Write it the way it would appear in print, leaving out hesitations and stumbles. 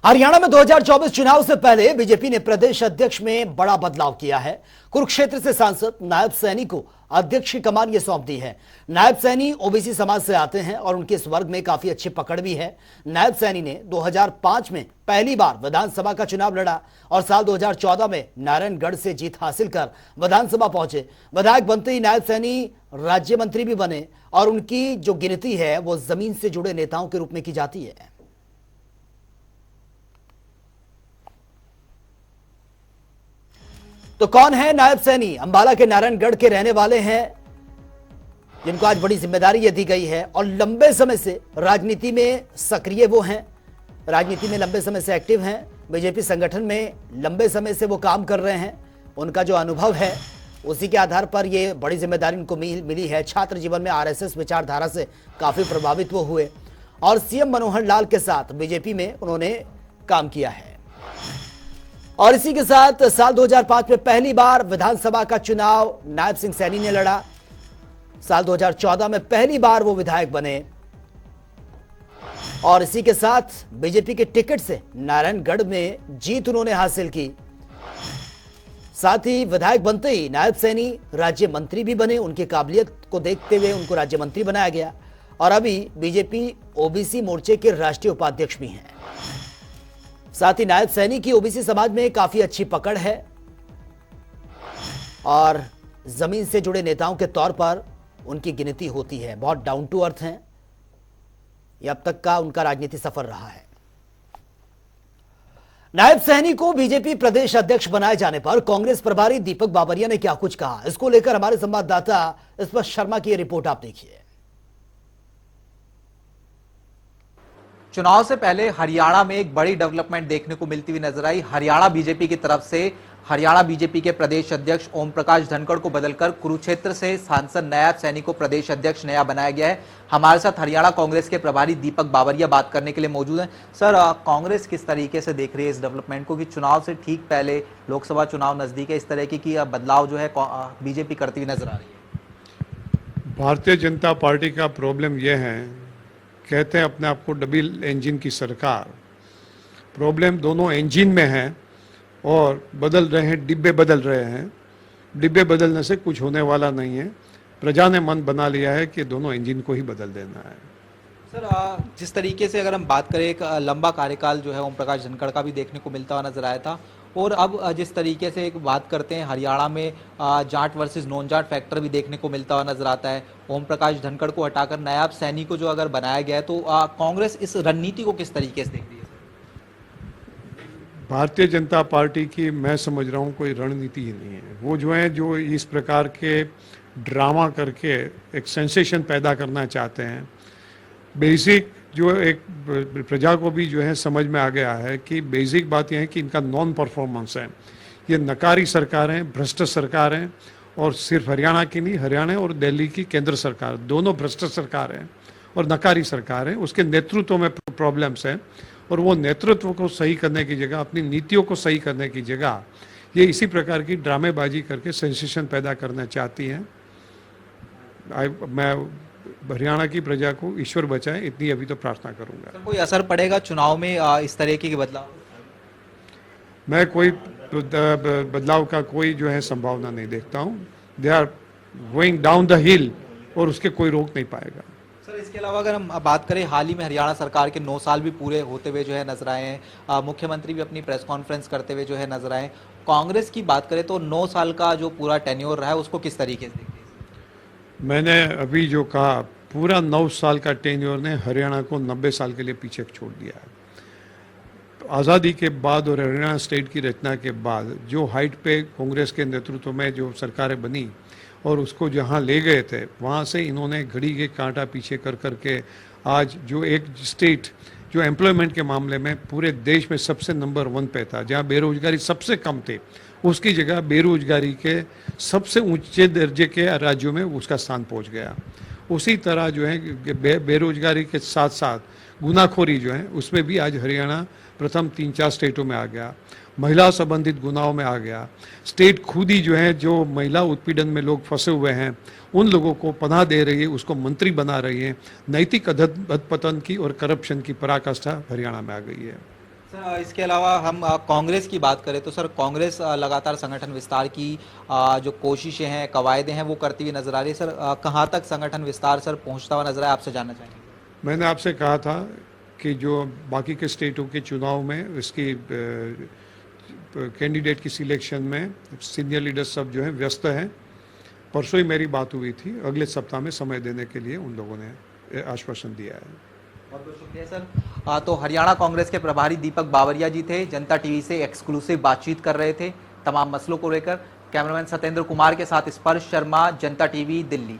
हरियाणा में 2024 चुनाव से पहले बीजेपी ने प्रदेश अध्यक्ष में बड़ा बदलाव किया है। कुरुक्षेत्र से सांसद नायब सैनी को अध्यक्ष की कमान ये सौंप दी है। नायब सैनी ओबीसी समाज से आते हैं और उनके इस वर्ग में काफी अच्छी पकड़ भी है। नायब सैनी ने 2005 में पहली बार विधानसभा का चुनाव लड़ा और साल 2014 में नारायणगढ़ से जीत हासिल कर विधानसभा पहुंचे। विधायक बनते ही नायब सैनी राज्य मंत्री भी बने और उनकी जो गिनती है वो जमीन से जुड़े नेताओं के रूप में की जाती है। तो कौन है नायब सैनी? अंबाला के नारायणगढ़ के रहने वाले हैं जिनको आज बड़ी जिम्मेदारी ये दी गई है और लंबे समय से राजनीति में सक्रिय वो हैं, राजनीति में लंबे समय से एक्टिव हैं, बीजेपी संगठन में लंबे समय से वो काम कर रहे हैं। उनका जो अनुभव है उसी के आधार पर ये बड़ी जिम्मेदारी उनको मिली है। छात्र जीवन में आरएसएस विचारधारा से काफी प्रभावित वो हुए और सीएम मनोहर लाल के साथ बीजेपी में उन्होंने काम किया है। और इसी के साथ साल 2005 में पहली बार विधानसभा का चुनाव नायब सिंह सैनी ने लड़ा। साल 2014 में पहली बार वो विधायक बने और इसी के साथ बीजेपी के टिकट से नारायणगढ़ में जीत उन्होंने हासिल की। साथ ही विधायक बनते ही नायब सैनी राज्य मंत्री भी बने। उनकी काबिलियत को देखते हुए उनको राज्य मंत्री बनाया गया और अभी बीजेपी ओबीसी मोर्चे के राष्ट्रीय उपाध्यक्ष भी हैं। साथ ही नायब सैनी की ओबीसी समाज में काफी अच्छी पकड़ है और जमीन से जुड़े नेताओं के तौर पर उनकी गिनती होती है। बहुत डाउन टू अर्थ हैं। यह अब तक का उनका राजनीति सफर रहा है। नायब सैनी को बीजेपी प्रदेश अध्यक्ष बनाए जाने पर कांग्रेस प्रभारी दीपक बाबरिया ने क्या कुछ कहा, इसको लेकर हमारे संवाददाता स्पष्ट शर्मा की रिपोर्ट आप देखिए। चुनाव से पहले हरियाणा में एक बड़ी डेवलपमेंट देखने को मिलती हुई नजर आई। हरियाणा बीजेपी की तरफ से हरियाणा बीजेपी के प्रदेश अध्यक्ष ओम प्रकाश धनखड़ को बदलकर कुरुक्षेत्र से सांसद नायब सैनी को प्रदेश अध्यक्ष नया बनाया गया है। हमारे साथ हरियाणा कांग्रेस के प्रभारी दीपक बाबरिया बात करने के लिए मौजूद हैं। सर, कांग्रेस किस तरीके से देख रही है इस डेवलपमेंट को कि चुनाव से ठीक पहले लोकसभा चुनाव नजदीक है, इस तरह की बदलाव जो है बीजेपी करती हुई नजर आ रही है? भारतीय जनता पार्टी का प्रॉब्लम यह है, कहते हैं अपने आप को डबल इंजन की सरकार। प्रॉब्लम दोनों इंजन में है और बदल रहे हैं, डिब्बे बदल रहे हैं। डिब्बे बदलने से कुछ होने वाला नहीं है। प्रजा ने मन बना लिया है कि दोनों इंजन को ही बदल देना है। सर, जिस तरीके से अगर हम बात करें, एक लंबा कार्यकाल जो है ओम प्रकाश धनखड़ का भी देखने को मिलता हुआ नजर आया था और अब जिस तरीके से एक बात करते हैं हरियाणा में Jat versus non Jat factor भी देखने को मिलता हुआ नजर आता है। ओम प्रकाश धनखड़ को हटाकर नायब सैनी को जो अगर बनाया गया है तो कांग्रेस इस रणनीति को किस तरीके से देख रही है? भारतीय जनता पार्टी की मैं समझ रहा हूँ कोई रणनीति ही नहीं है। वो जो है जो इस प्रकार के ड्रामा करके एक सेंसेशन पैदा करना चाहते हैं। बेसिक जो एक प्रजा को भी जो है समझ में आ गया है कि बेसिक बात यह है कि इनका नॉन परफॉर्मेंस है। ये नकारी सरकार है, भ्रष्ट सरकार है और सिर्फ हरियाणा की नहीं, हरियाणा और दिल्ली की केंद्र सरकार दोनों भ्रष्ट सरकार है और नकारी सरकार है। उसके नेतृत्व में प्रॉब्लम्स हैं और वो नेतृत्व को सही करने की जगह, अपनी नीतियों को सही करने की जगह ये इसी प्रकार की ड्रामेबाजी करके सेंसेशन पैदा करना चाहती हैं। मैं हरियाणा की प्रजा को ईश्वर बचाए इतनी अभी तो प्रार्थना करूंगा। कोई असर पड़ेगा चुनाव में इस तरह के बदलाव? मैं कोई बदलाव का कोई जो है संभावना नहीं देखता हूं। They are going down the hill और उसके कोई रोक नहीं पाएगा। सर, इसके अलावा अगर हम बात करें, हाल ही में हरियाणा सरकार के 9 साल भी पूरे होते हुए जो है नजर आए हैं। मुख्यमंत्री भी अपनी प्रेस कॉन्फ्रेंस करते हुए जो है नजर आए। कांग्रेस की बात करें तो 9 साल का जो पूरा टेन्योर रहा है उसको किस तरीके से देखते हैं? मैंने अभी जो कहा, पूरा 9 साल का टेन्योर ने हरियाणा को 90 साल के लिए पीछे छोड़ दिया है। तो आज़ादी के बाद और हरियाणा स्टेट की रचना के बाद जो हाइट पे कांग्रेस के नेतृत्व में जो सरकारें बनी और उसको जहाँ ले गए थे, वहाँ से इन्होंने घड़ी के कांटा पीछे कर करके आज जो एक स्टेट जो एम्प्लॉयमेंट के मामले में पूरे देश में सबसे नंबर 1 पे था, जहाँ बेरोजगारी सबसे कम थे, उसकी जगह बेरोजगारी के सबसे ऊंचे दर्जे के राज्यों में उसका स्थान पहुंच गया। उसी तरह जो है बेरोजगारी के साथ साथ गुनाखोरी जो है उसमें भी आज हरियाणा प्रथम 3-4 स्टेटों में आ गया। महिला संबंधित गुनाहों में आ गया। स्टेट खुद ही जो है जो महिला उत्पीड़न में लोग फंसे हुए हैं उन लोगों को पनाह दे रही है, उसको मंत्री बना रही है। नैतिक अधपतन की और करप्शन की पराकाष्ठा हरियाणा में आ गई है। सर इसके अलावा हम कांग्रेस की बात करें तो सर कांग्रेस लगातार संगठन विस्तार की जो कोशिशें हैं कवायदे हैं वो करती हुई नजर आ रही है सर। कहाँ तक संगठन विस्तार सर पहुंचता हुआ नजर आया, आपसे जानना चाहेंगे। मैंने आपसे कहा था कि जो बाकी के स्टेटों के चुनाव में इसकी कैंडिडेट की सिलेक्शन में सीनियर लीडर्स सब जो हैं व्यस्त हैं। परसों ही मेरी बात हुई थी, अगले सप्ताह में समय देने के लिए उन लोगों ने आश्वासन दिया है। बहुत बहुत शुक्रिया सर। तो हरियाणा कांग्रेस के प्रभारी दीपक बावरिया जी थे, जनता टीवी से एक्सक्लूसिव बातचीत कर रहे थे तमाम मसलों को लेकर। कैमरामैन सत्येंद्र कुमार के साथ स्पर्श शर्मा, जनता टीवी, दिल्ली।